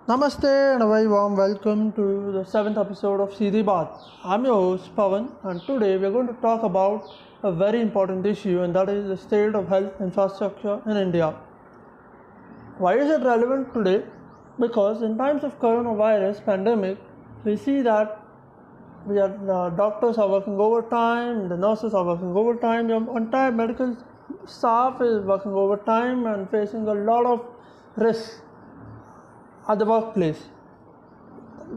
Namaste and a very warm welcome to the 7th episode of Seedhi Baat. I'm your host Pavan, and today we're going to talk about a very important issue, and that is the state of health infrastructure in India. Why is it relevant today? Because in times of coronavirus pandemic, we see that the doctors are working overtime, the nurses are working overtime, the entire medical staff is working overtime and facing a lot of risks at the workplace.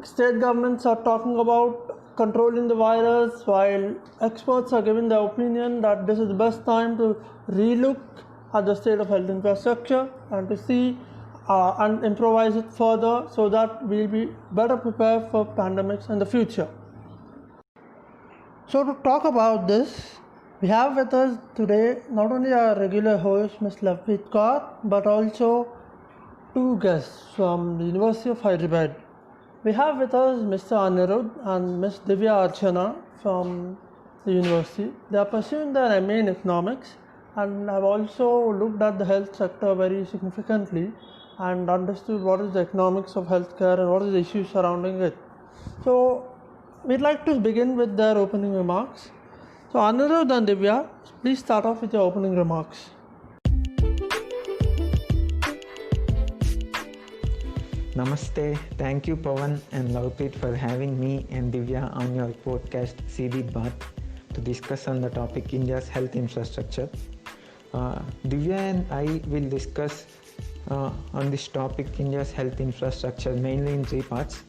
State governments are talking about controlling the virus, while experts are giving their opinion that this is the best time to relook at the state of health infrastructure and to see and improvise it further so that we'll be better prepared for pandemics in the future. So to talk about this, we have with us today not only our regular host Ms. Lavpreet Kaur, but also two guests from the University of Hyderabad. We have with us Mr. Anirudh and Ms. Divya Archana from the university. They are pursuing their MA in economics and have also looked at the health sector very significantly and understood what is the economics of healthcare and what is the issues surrounding it. So we'd like to begin with their opening remarks. So Anirudh and Divya, please start off with your opening remarks. Namaste, thank you Pavan and Lavpreet for having me and Divya on your podcast Seedhi Baat to discuss on the topic India's health infrastructure. Divya and I will discuss on this topic India's health infrastructure mainly in three parts.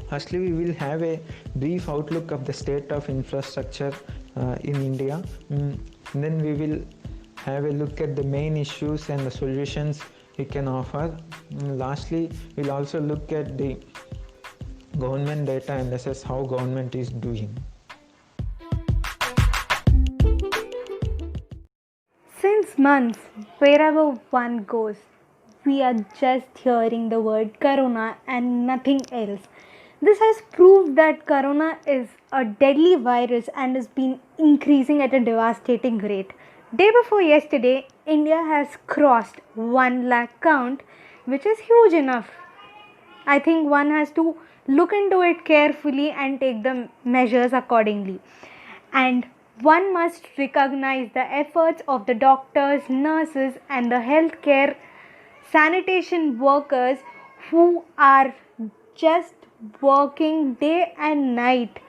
Firstly, we will have a brief outlook of the state of infrastructure in India. Then we will have a look at the main issues and the solutions we can offer. Lastly, we'll also look at the government data and assess how government is doing. Since months, wherever one goes, we are just hearing the word corona and nothing else. This has proved that corona is a deadly virus and has been increasing at a devastating rate. Day before yesterday, India has crossed 1 lakh count, which is huge enough. I think one has to look into it carefully and take the measures accordingly. And one must recognize the efforts of the doctors, nurses, and the healthcare sanitation workers who are just working day and night,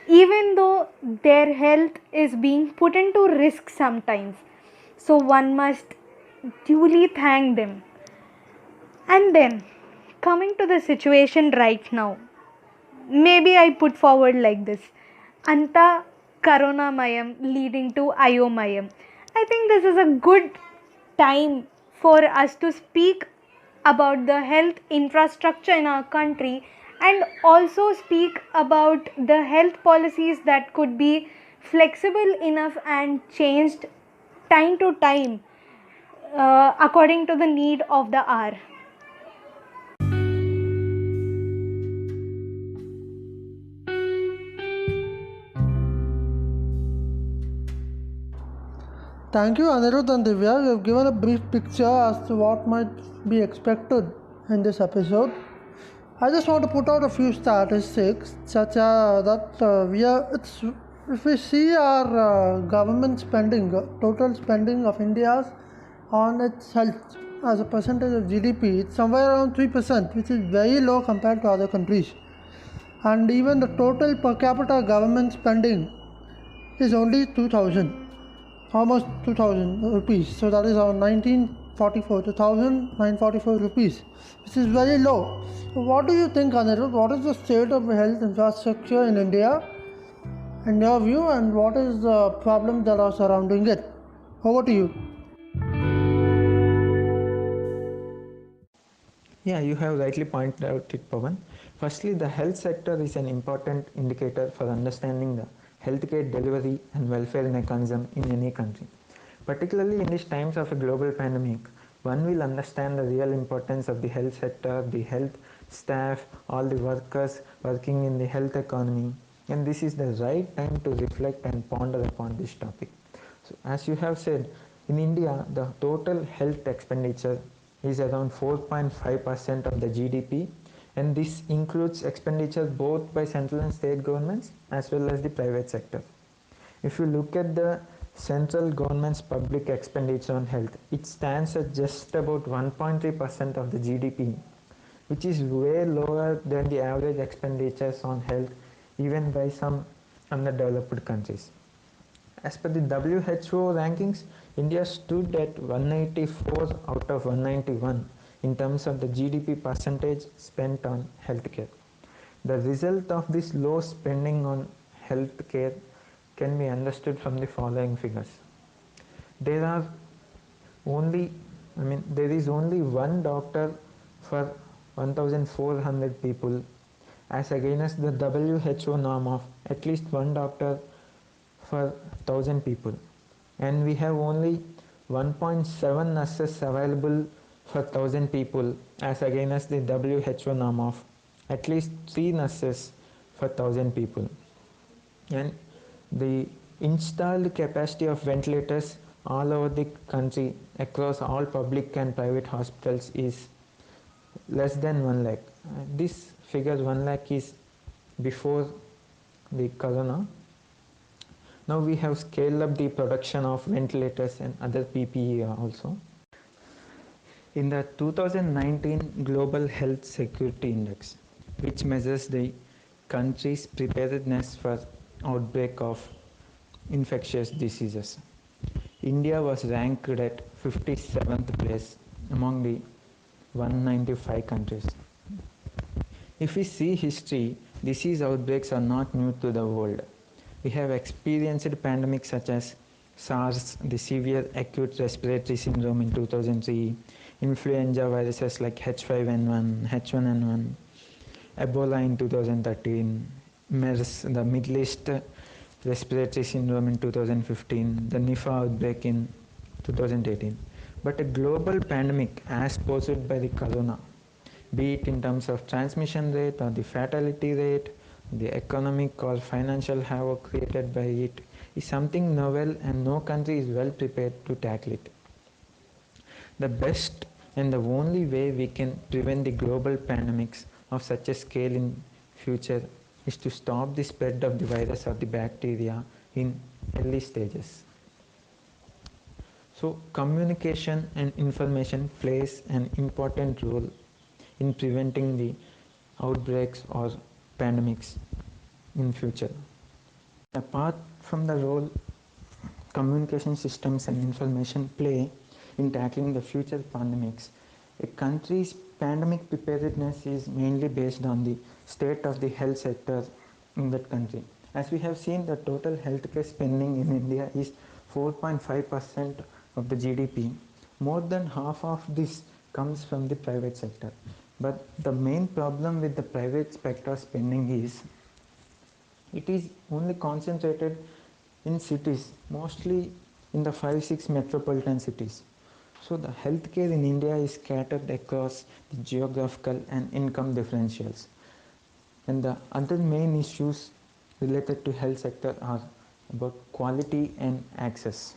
even though their health is being put into risk sometimes. So one must duly thank them. And then, coming to the situation right now, maybe I put forward like this: Anta Corona Mayam leading to Ayomayam. I think this is a good time for us to speak about the health infrastructure in our country and also speak about the health policies that could be flexible enough and changed time to time according to the need of the hour. Thank you, Anirudh and Divya. You have given a brief picture as to what might be expected in this episode. I just want to put out a few statistics, such as that if we see our government spending, total spending of India's on its health as a percentage of GDP, it's somewhere around 3%, which is very low compared to other countries. And even the total per capita government spending is only 2000. Almost 2000 rupees, so that is around 1944 2,944 rupees, which is very low. So what do you think, Anirudh? What is the state of health infrastructure in India in your view, and what is the problems that are surrounding it? Over to you. Yeah, you have rightly pointed out it, Pavan. Firstly, the health sector is an important indicator for understanding the healthcare delivery and welfare mechanism in any country. Particularly in these times of a global pandemic, one will understand the real importance of the health sector, the health staff, all the workers working in the health economy, and this is the right time to reflect and ponder upon this topic. So, as you have said, in India, the total health expenditure is around 4.5% of the GDP, and this includes expenditure both by central and state governments as well as the private sector. If you look at the central government's public expenditure on health, it stands at just about 1.3% of the GDP, which is way lower than the average expenditures on health even by some underdeveloped countries. As per the WHO rankings, India stood at 184 out of 191 in terms of the GDP percentage spent on healthcare. The result of this low spending on healthcare can be understood from the following figures. There is only one doctor for 1,400 people, as against the WHO norm of at least one doctor for 1,000 people, and we have only 1.7 nurses available for 1,000 people, as against the WHO norm of at least 3 nurses for 1,000 people. And the installed capacity of ventilators all over the country across all public and private hospitals is less than 1 lakh. This figure 1 lakh is before the corona. Now we have scaled up the production of ventilators and other PPE also. In the 2019 Global Health Security Index, which measures the country's preparedness for outbreak of infectious diseases, India was ranked at 57th place among the 195 countries. If we see history, disease outbreaks are not new to the world. We have experienced pandemics such as SARS, the severe acute respiratory syndrome in 2003, influenza viruses like H5N1, H1N1, Ebola in 2013, MERS, the Middle East respiratory syndrome in 2015, the Nipah outbreak in 2018. But a global pandemic as posed by the corona, be it in terms of transmission rate or the fatality rate, the economic or financial havoc created by it, is something novel and no country is well prepared to tackle it. The best and the only way we can prevent the global pandemics of such a scale in future is to stop the spread of the virus or the bacteria in early stages. So communication and information plays an important role in preventing the outbreaks or pandemics in future. Apart from the role communication systems and information play in tackling the future pandemics, a country's pandemic preparedness is mainly based on the state of the health sector in that country. As we have seen, the total healthcare spending in India is 4.5% of the GDP. More than half of this comes from the private sector. But the main problem with the private sector spending is it is only concentrated in cities, mostly in the 5-6 metropolitan cities. So the healthcare in India is scattered across the geographical and income differentials. And the other main issues related to health sector are about quality and access.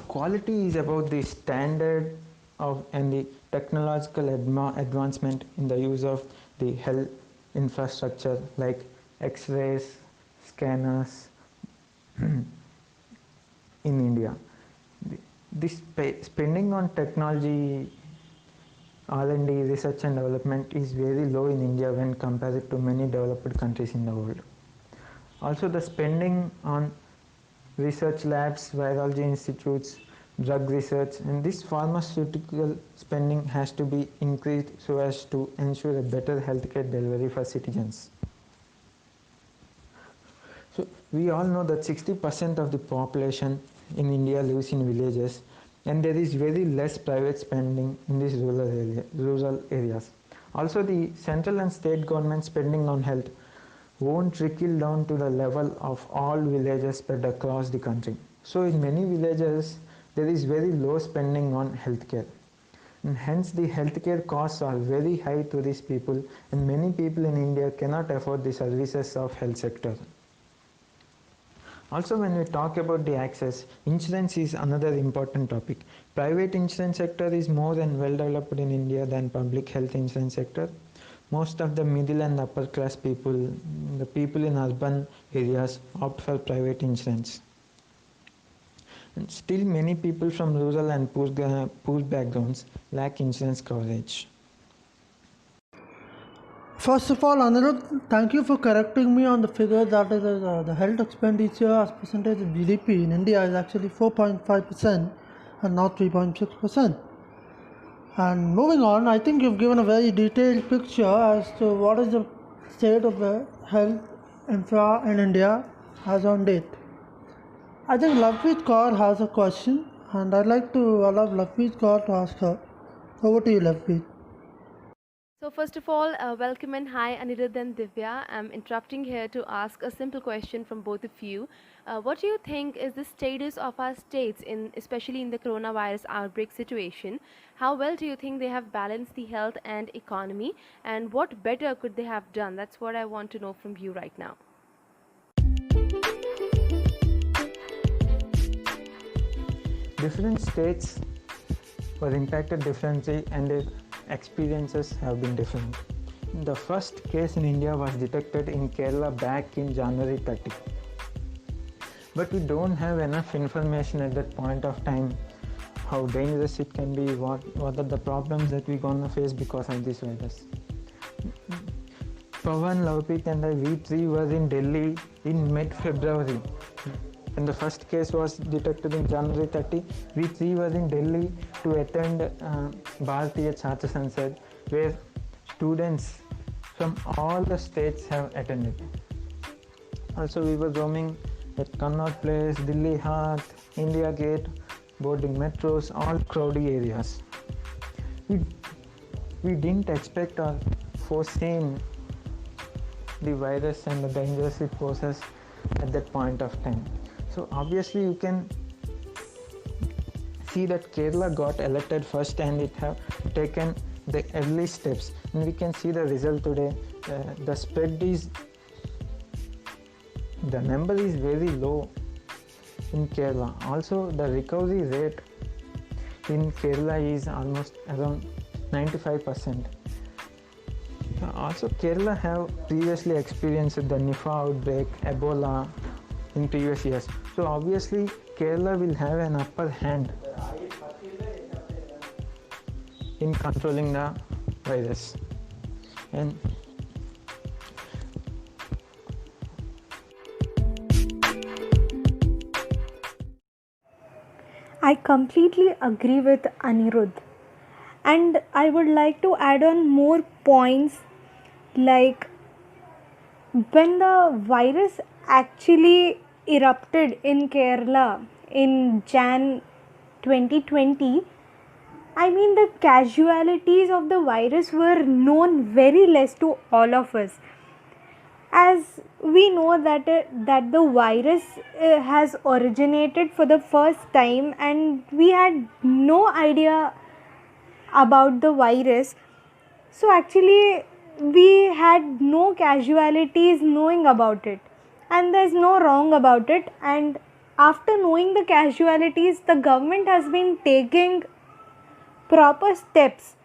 Quality is about the standard of and the technological advancement in the use of the health infrastructure like X-rays, scanners in India. This spending on technology, R&D, research and development is very low in India when compared to many developed countries in the world. Also, the spending on research labs, virology institutes, drug research, and this pharmaceutical spending has to be increased so as to ensure a better healthcare delivery for citizens. So we all know that 60% of the population in India lives in villages, and there is very less private spending in these rural areas. Also, the central and state government spending on health won't trickle down to the level of all villages spread across the country. So in many villages, there is very low spending on healthcare. And hence the healthcare costs are very high to these people, and many people in India cannot afford the services of health sector. Also, when we talk about the access, insurance is another important topic. Private insurance sector is more and well developed in India than public health insurance sector. Most of the middle and upper class people, the people in urban areas, opt for private insurance. And still, many people from rural and poor backgrounds lack insurance coverage. First of all, Anirudh, thank you for correcting me on the figure that is the health expenditure as percentage of GDP in India is actually 4.5% and not 3.6%. And moving on, I think you've given a very detailed picture as to what is the state of the health infra in India as on date. I think Lovepreet Kaur has a question, and I'd like to allow Lovepreet Kaur to ask her. Over to you, Lovepreet. So first of all, welcome and hi Anirudh and Divya. I'm interrupting here to ask a simple question from both of you. What do you think is the status of our states, especially in the coronavirus outbreak situation? How well do you think they have balanced the health and economy, and what better could they have done? That's what I want to know from you right now. Different states were impacted differently and their experiences have been different. The first case in India was detected in Kerala back in January 30. But we don't have enough information at that point of time how dangerous it can be, what are the problems that we're gonna face because of this virus. Pawan, Lovepreet and I, we three were in Delhi in mid-February. When the first case was detected in January 30, we three were in Delhi to attend Bharatiya Chhatra Sansad, where students from all the states have attended. Also, we were roaming at Connaught Place, Delhi Haat, India Gate, boarding metros, all crowded areas. We didn't expect or foreseen the virus and the dangers it poses at that point of time. So obviously you can see that Kerala got elected first and it have taken the early steps, and we can see the result today. The spread is, the number is very low in Kerala. Also the recovery rate in Kerala is almost around 95%. Also Kerala have previously experienced the Nipah outbreak, Ebola in previous years. So obviously Kerala will have an upper hand in controlling the virus. And I completely agree with Anirudh, and I would like to add on more points, like when the virus actually erupted in Kerala in Jan 2020, I mean the casualties of the virus were known very less to all of us, as we know that the virus has originated for the first time and we had no idea about the virus. So actually we had no casualties knowing about it, and there's no wrong about it. And after knowing the casualties, the government has been taking proper steps,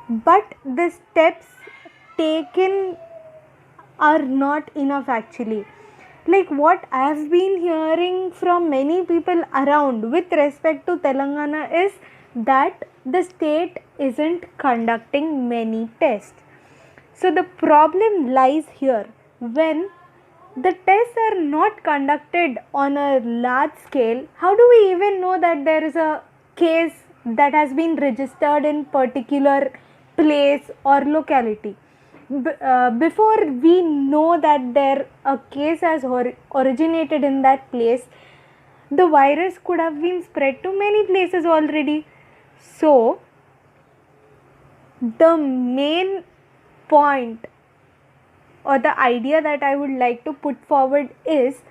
but the steps taken are not enough actually. Like what I've been hearing from many people around with respect to Telangana is that the state isn't conducting many tests. So the problem lies here. When the tests are not conducted on a large scale, how do we even know that there is a case that has been registered in particular place or locality? Before we know that a case has originated in that place, the virus could have been spread to many places already. So the main point or the idea that I would like to put forward is,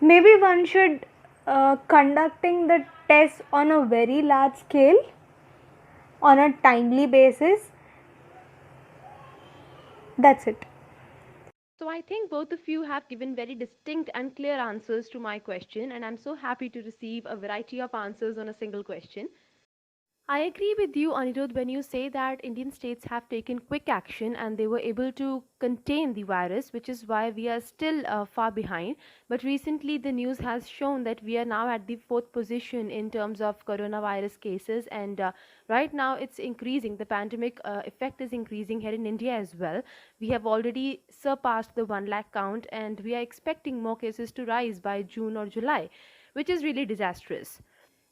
maybe one should conducting the tests on a very large scale, on a timely basis. That's it. So I think both of you have given very distinct and clear answers to my question, and I'm so happy to receive a variety of answers on a single question. I agree with you, Anirudh, when you say that Indian states have taken quick action and they were able to contain the virus, which is why we are still far behind. But recently, the news has shown that we are now at the fourth position in terms of coronavirus cases, and right now it's increasing. The pandemic effect is increasing here in India as well. We have already surpassed the 1 lakh count, and we are expecting more cases to rise by June or July, which is really disastrous.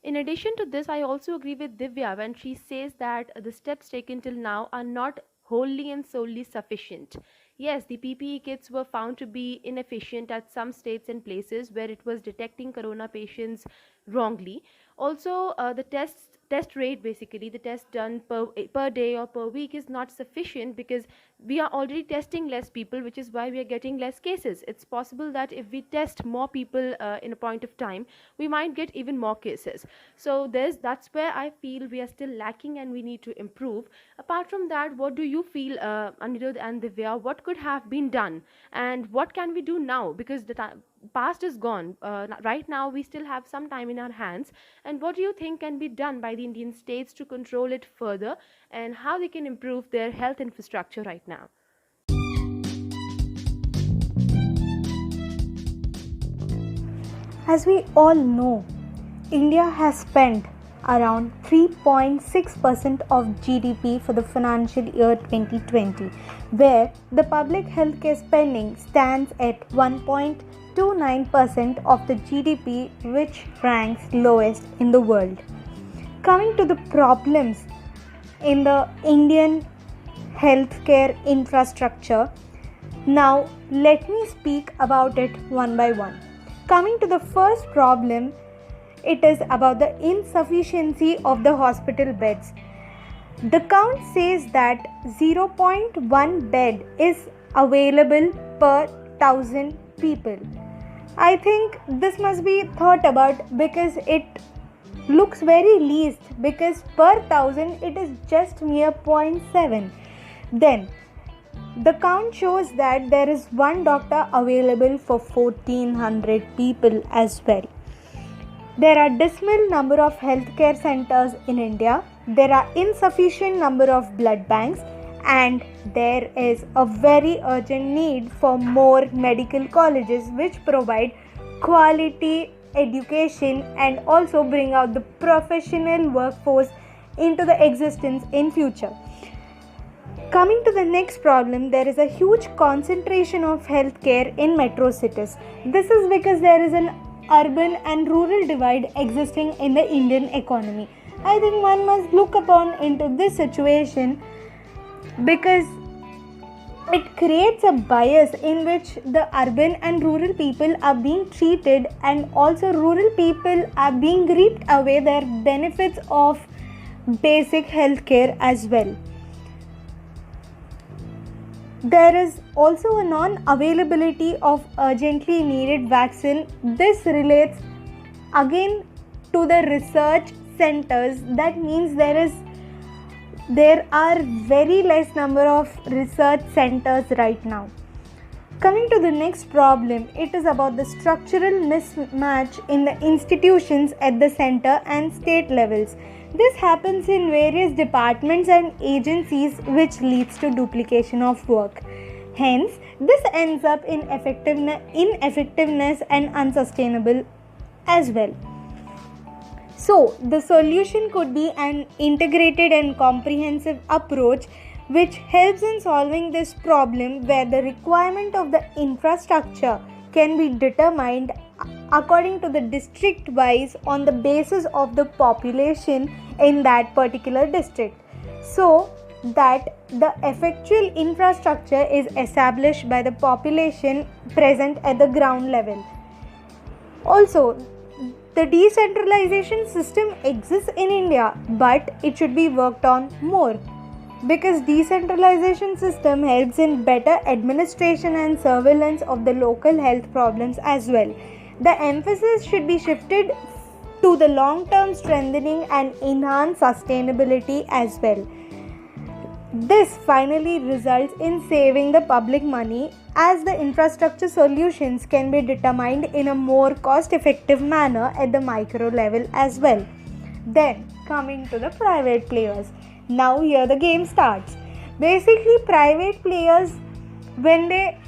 In addition to this, I also agree with Divya when she says that the steps taken till now are not wholly and solely sufficient. Yes, the PPE kits were found to be inefficient at some states and places where it was detecting corona patients wrongly. Also, the test rate, basically the test done per day or per week, is not sufficient because we are already testing less people, which is why we are getting less cases. It's possible that if we test more people in a point of time, we might get even more cases. So that's where I feel we are still lacking and we need to improve. Apart from that, what do you feel, Anirudh and Divya, what could have been done and what can we do now, because the past is gone. Right now we still have some time in our hands, and what do you think can be done by the Indian states to control it further, and how they can improve their health infrastructure right now? As we all know, India has spent around 3.6% of GDP for the financial year 2020, where the public healthcare spending stands at 1.29% of the GDP, which ranks lowest in the world. Coming to the problems in the Indian healthcare infrastructure, now let me speak about it one by one. Coming to the first problem, it is about the insufficiency of the hospital beds. The count says that 0.1 bed is available per 1,000 people. I think this must be thought about because it looks very least, because per 1,000 it is just mere 0.7. Then the count shows that there is one doctor available for 1,400 people as well. There are dismal number of healthcare centers in India. There are insufficient number of blood banks, and there is a very urgent need for more medical colleges which provide quality education and also bring out the professional workforce into the existence in future. Coming to the next problem, there is a huge concentration of healthcare in metro cities. This is because there is an urban and rural divide existing in the Indian economy. I think one must look upon into this situation because it creates a bias in which the urban and rural people are being treated, and also rural people are being reaped away their benefits of basic healthcare as well. There is also a non-availability of urgently needed vaccine. This relates again to the research centers. That means there are very less number of research centers right now. Coming to the next problem, it is about the structural mismatch in the institutions at the center and state levels. This happens in various departments and agencies, which leads to duplication of work. Hence, this ends up in ineffectiveness and unsustainable as well. So, the solution could be an integrated and comprehensive approach which helps in solving this problem, where the requirement of the infrastructure can be determined according to the district wise on the basis of the population in that particular district, so that the effectual infrastructure is established by the population present at the ground level. Also, the decentralization system exists in India, but it should be worked on more, because decentralization system helps in better administration and surveillance of the local health problems as well. The emphasis should be shifted to the long-term strengthening and enhanced sustainability as well. This finally results in saving the public money as the infrastructure solutions can be determined in a more cost effective manner at the micro level as well. Then, coming to the private players. Now, here the game starts. Basically, private players, when they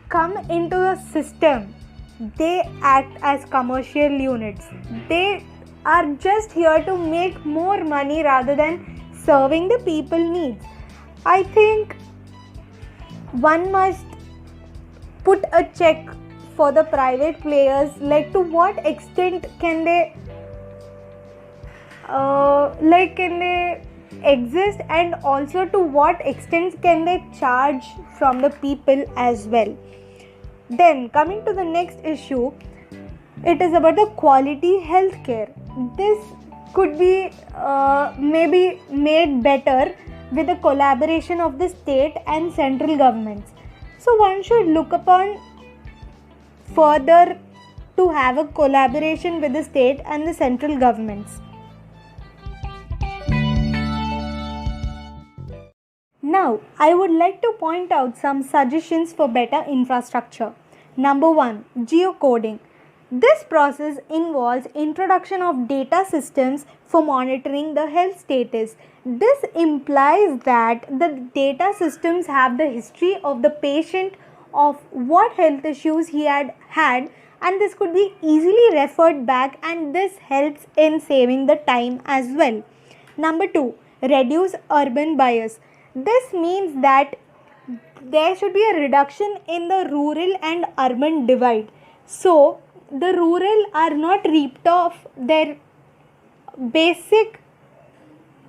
come into the system, they act as commercial units. They are just here to make more money rather than serving the people needs. I think one must put a check for the private players, like to what extent can they can they exist, and also to what extent can they charge from the people as well. Then coming to the next issue, it is about the quality healthcare. This could be maybe made better with the collaboration of the state and central governments. So one should look upon further to have a collaboration with the state and the central governments. Now, I would like to point out some suggestions for better infrastructure. Number 1, geocoding. This process involves introduction of data systems for monitoring the health status. This implies that the data systems have the history of the patient, of what health issues he had had, and this could be easily referred back, and this helps in saving the time as well. Number 2, reduce urban bias. This means that there should be a reduction in the rural and urban divide. So, the rural are not reaped off their basic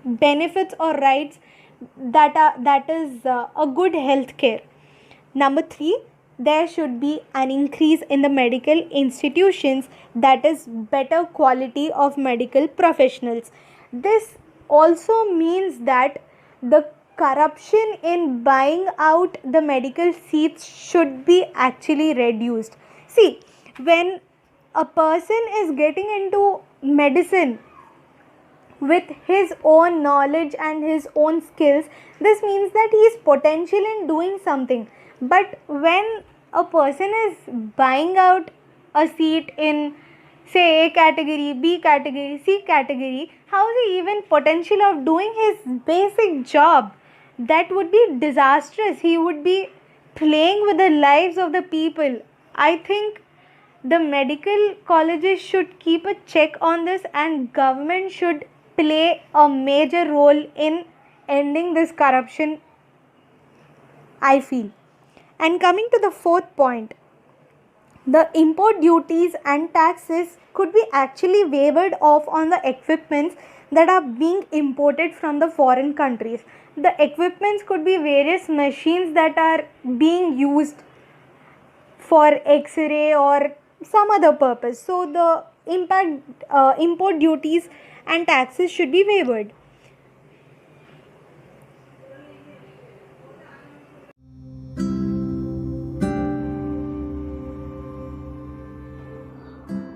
benefits or rights, that is a good health care. Number 3, there should be an increase in the medical institutions, that is better quality of medical professionals. This also means that the corruption in buying out the medical seats should be actually reduced. See, when a person is getting into medicine with his own knowledge and his own skills, this means that he is potential in doing something. But when a person is buying out a seat in, say, A category, B category, C category, how is he even potential of doing his basic job? That would be disastrous. He would be playing with the lives of the people. I think the medical colleges should keep a check on this, and government should play a major role in ending this corruption, I feel. And coming to the fourth point, the import duties and taxes could be actually waived off on the equipments that are being imported from the foreign countries. The equipments could be various machines that are being used for X-ray or some other purpose. So the import duties and taxes should be waived.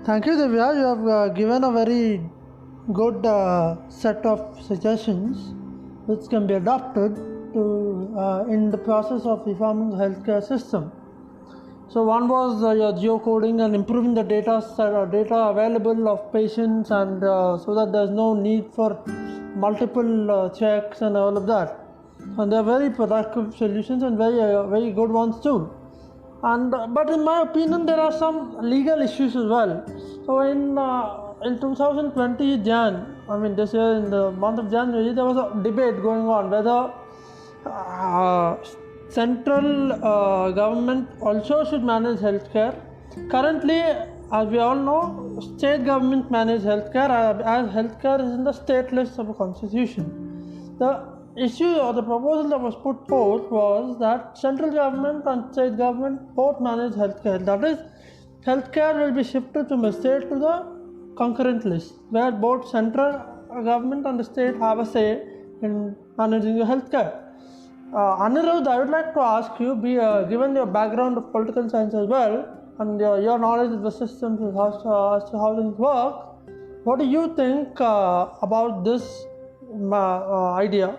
Thank you, Divya. You have given a very good set of suggestions which can be adopted to in the process of reforming the healthcare system. So one was your geocoding and improving the data available of patients, and so that there's no need for multiple checks and all of that. And they're very productive solutions and very good ones too. And but in my opinion, there are some legal issues as well. So in 2020 this year in the month of January, there was a debate going on whether central government also should manage healthcare. Currently, as we all know, state government manage healthcare, as healthcare is in the state list of the constitution. The issue or the proposal that was put forth was that central government and state government both manage healthcare. That is, healthcare will be shifted from the state to the concurrent list, where both central government and the state have a say in managing the healthcare. Anirudh, I would like to ask you, given your background of political science as well, and your knowledge of the systems as to how things work, what do you think about this idea?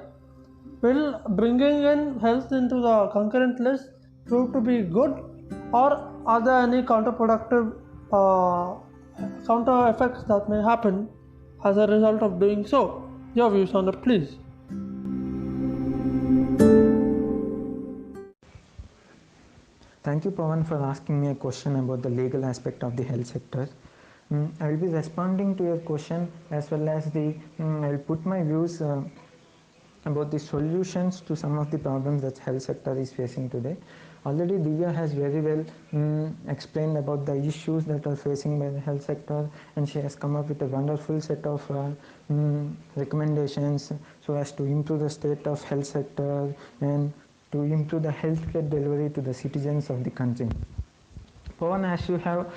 Will bringing in health into the concurrent list prove to be good, or are there any counterproductive counter effects that may happen as a result of doing so? Your views on it, please. Thank you, Pawan, for asking me a question about the legal aspect of the health sector. I will be responding to your question as well as I will put my views about the solutions to some of the problems that health sector is facing today. Already Divya has very well explained about the issues that are facing by the health sector, and she has come up with a wonderful set of recommendations so as to improve the state of health sector and to improve the healthcare delivery to the citizens of the country. Pawan, as you have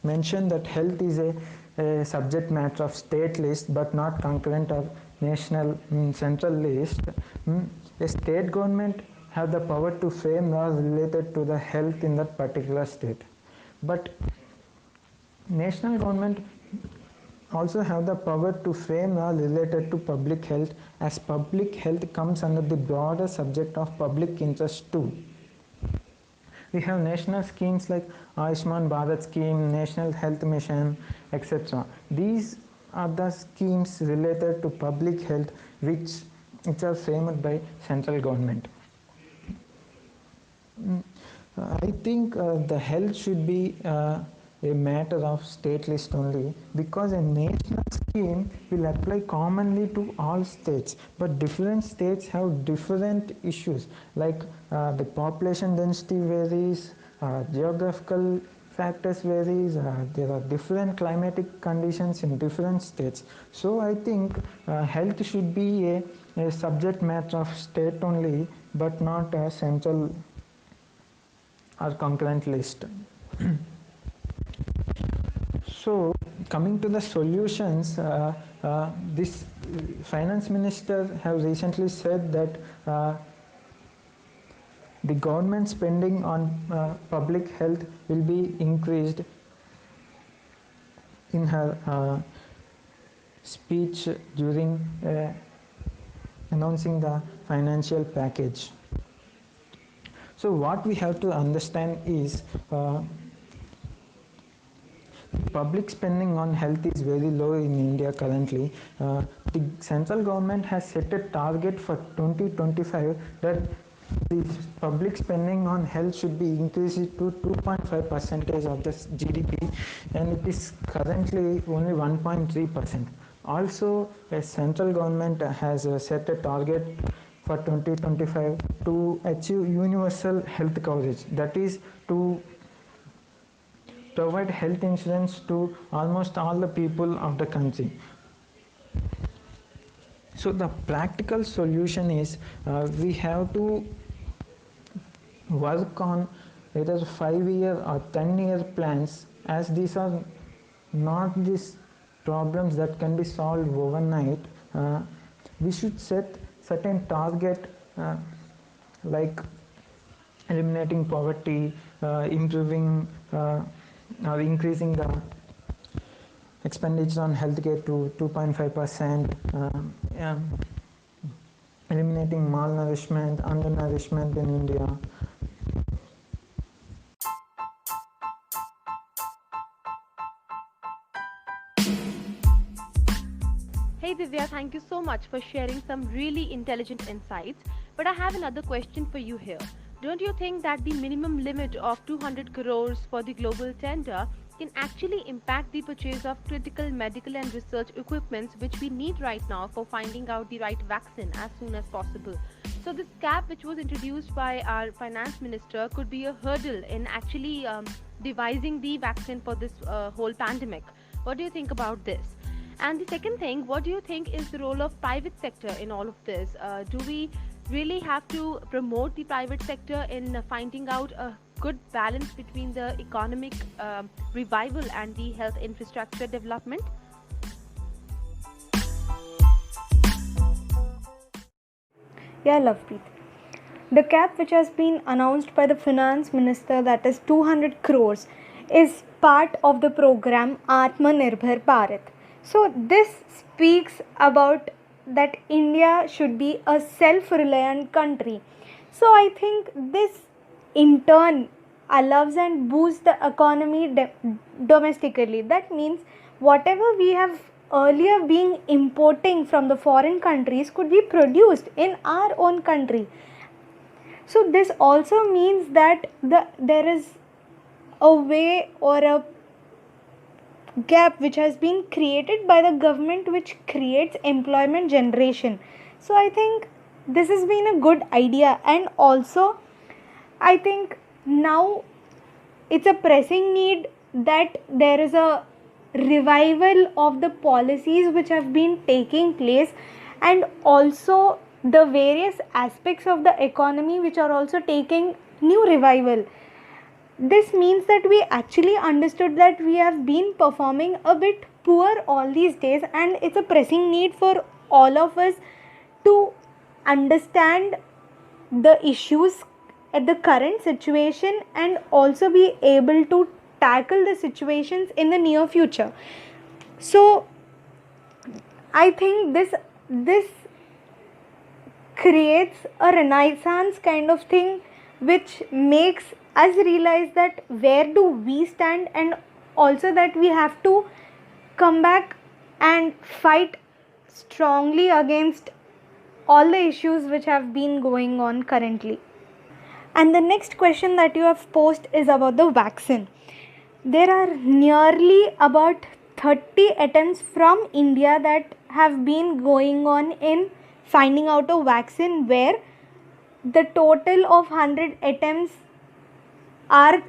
mentioned that health is a subject matter of state list but not concurrent or national central list. A state government have the power to frame laws related to the health in that particular state, but national government also have the power to frame laws related to public health, as public health comes under the broader subject of public interest too. We have national schemes like Ayushman Bharat scheme, National Health Mission, etc. These are the schemes related to public health which are framed by central government. I think the health should be a matter of state list only, because a national scheme will apply commonly to all states, but different states have different issues, like the population density varies, geographical factors varies, there are different climatic conditions in different states. So I think health should be a subject matter of state only, but not a central or concurrent list. So coming to the solutions, this finance minister have recently said that the government spending on public health will be increased in her speech during announcing the financial package. So what we have to understand is public spending on health is very low in India currently. The central government has set a target for 2025 that the public spending on health should be increased to 2.5% of the GDP, and it is currently only 1.3%. Also, a central government has set a target for 2025 to achieve universal health coverage, that is to provide health insurance to almost all the people of the country. So the practical solution is we have to work on either 5-year or 10-year plans, as these are not these problems that can be solved overnight. We should set certain target like eliminating poverty, improving or increasing the expenditure on healthcare to 2.5%, eliminating malnourishment, undernourishment in India. Hey Divya, thank you so much for sharing some really intelligent insights. But I have another question for you here. Don't you think that the minimum limit of 200 crores for the global tender can actually impact the purchase of critical medical and research equipments which we need right now for finding out the right vaccine as soon as possible? So this cap which was introduced by our finance minister could be a hurdle in actually devising the vaccine for this whole pandemic. What do you think about this? And the second thing, what do you think is the role of private sector in all of this? Do we really have to promote the private sector in finding out a good balance between the economic revival and the health infrastructure development? Yeah, Lovepreet. The cap which has been announced by the finance minister, that is 200 crores, is part of the program Atmanirbhar Bharat. So this speaks about that India should be a self-reliant country. So I think this in turn allows and boosts the economy domestically. That means whatever we have earlier been importing from the foreign countries could be produced in our own country. So this also means that there is a way or a gap which has been created by the government, which creates employment generation. So I think this has been a good idea, and also I think now it's a pressing need that there is a revival of the policies which have been taking place, and also the various aspects of the economy which are also taking new revival. This means that we actually understood that we have been performing a bit poor all these days, and it's a pressing need for all of us to understand the issues at the current situation and also be able to tackle the situations in the near future. So I think this creates a renaissance kind of thing, which makes us realize that where do we stand, and also that we have to come back and fight strongly against all the issues which have been going on currently. And the next question that you have posed is about the vaccine. There are nearly about 30 attempts from India that have been going on in finding out a vaccine, where the total of 100 attempts are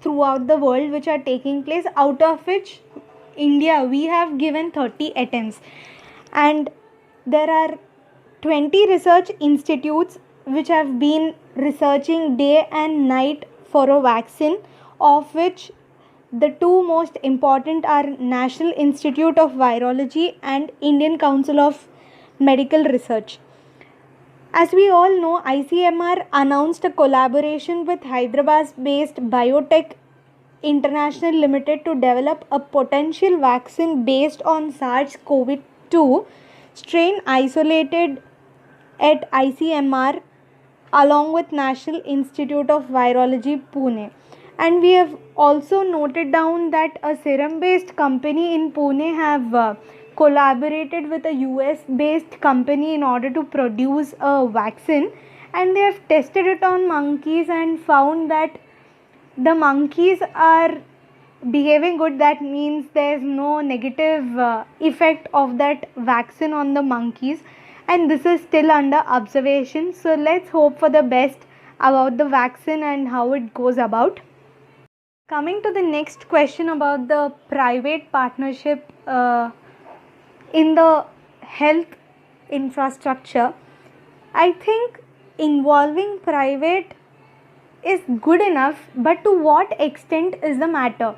throughout the world which are taking place, out of which India we have given 30 attempts. And there are 20 research institutes which have been researching day and night for a vaccine, of which the two most important are National Institute of Virology and Indian Council of Medical Research. As we all know, ICMR announced a collaboration with Hyderabad-based Biotech International Limited to develop a potential vaccine based on SARS-CoV-2 strain isolated at ICMR along with National Institute of Virology, Pune. And we have also noted down that a serum-based company in Pune have collaborated with a US-based company in order to produce a vaccine, and they have tested it on monkeys and found that the monkeys are behaving good. That means there is no negative effect of that vaccine on the monkeys, and this is still under observation. So let's hope for the best about the vaccine and how it goes about. Coming to the next question about the private partnership in the health infrastructure, I think involving private is good enough, but to what extent is the matter?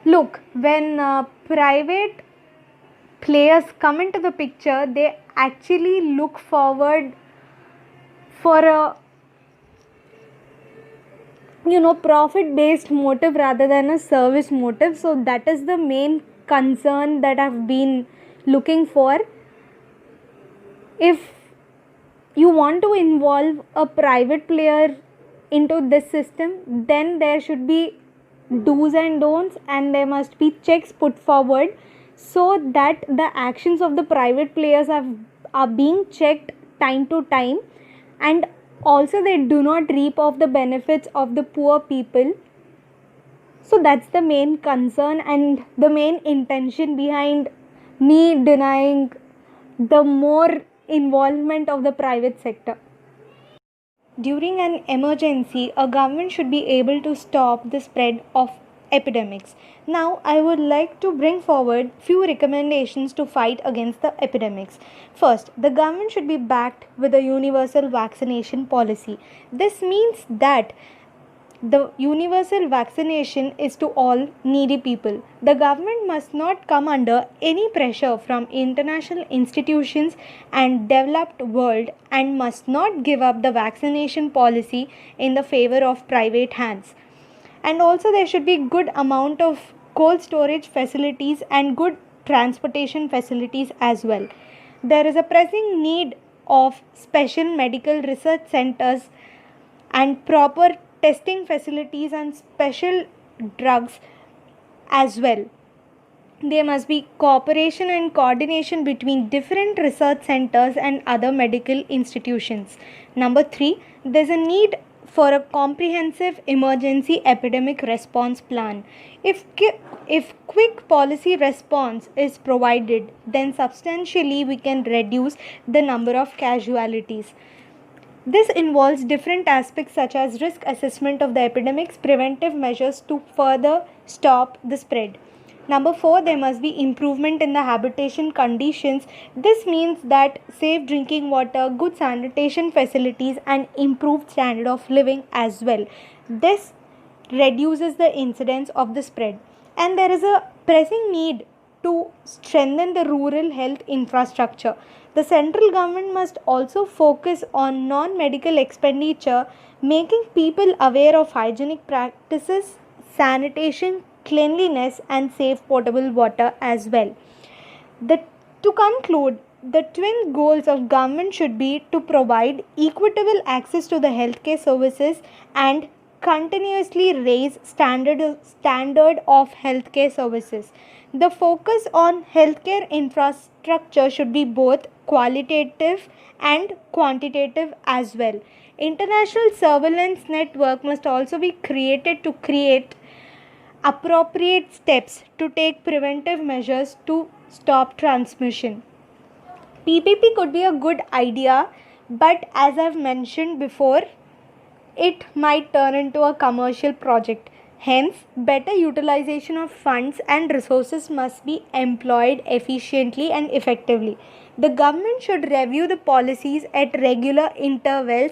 Look, when private players come into the picture, they actually look forward for a profit based motive rather than a service motive. So that is the main concern that I've been looking for. If you want to involve a private player into this system, then there should be do's and don'ts, and there must be checks put forward so that the actions of the private players are being checked time to time, and also they do not reap off the benefits of the poor people. So that's the main concern and the main intention behind me denying the more involvement of the private sector. During an emergency, a government should be able to stop the spread of epidemics. Now, I would like to bring forward few recommendations to fight against the epidemics. First, the government should be backed with a universal vaccination policy. This means that the universal vaccination is to all needy people. The government must not come under any pressure from international institutions and developed world, and must not give up the vaccination policy in the favor of private hands. And also there should be good amount of cold storage facilities and good transportation facilities as well. There is a pressing need of special medical research centers and proper testing facilities and special drugs as well. There must be cooperation and coordination between different research centers and other medical institutions. Number 3, there's a need for a comprehensive emergency epidemic response plan. If quick policy response is provided, then substantially we can reduce the number of casualties. This involves different aspects such as risk assessment of the epidemics, preventive measures to further stop the spread. Number 4, there must be improvement in the habitation conditions. This means that safe drinking water, good sanitation facilities, and improved standard of living as well. This reduces the incidence of the spread. And there is a pressing need to strengthen the rural health infrastructure. The central government must also focus on non-medical expenditure, making people aware of hygienic practices, sanitation, cleanliness, and safe potable water as well. To conclude, the twin goals of government should be to provide equitable access to the healthcare services and continuously raise standard of healthcare services. The focus on healthcare infrastructure should be both qualitative and quantitative as well. International surveillance network must also be created to create appropriate steps to take preventive measures to stop transmission. PPP could be a good idea, but as I've mentioned before, it might turn into a commercial project. Hence, better utilization of funds and resources must be employed efficiently and effectively. The government should review the policies at regular intervals,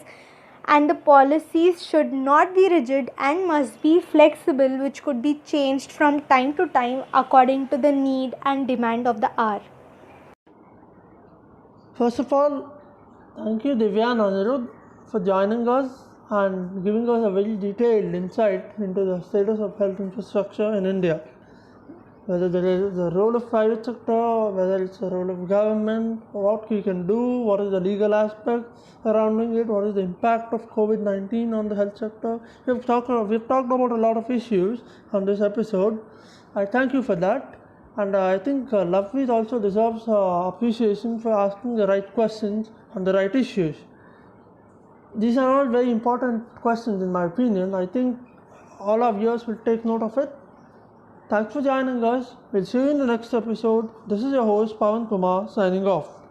and the policies should not be rigid and must be flexible, which could be changed from time to time according to the need and demand of the hour. First of all, thank you Divya and Anirudh for joining us and giving us a very detailed insight into the status of health infrastructure in India. Whether there is the role of private sector, whether it's the role of government, what we can do, what is the legal aspect surrounding it, what is the impact of COVID-19 on the health sector. We've talked about a lot of issues on this episode. I thank you for that, and I think Lovepreet also deserves appreciation for asking the right questions on the right issues. These are all very important questions in my opinion. I think all our viewers will take note of it. Thanks for joining us. We'll see you in the next episode. This is your host Pawan Kumar signing off.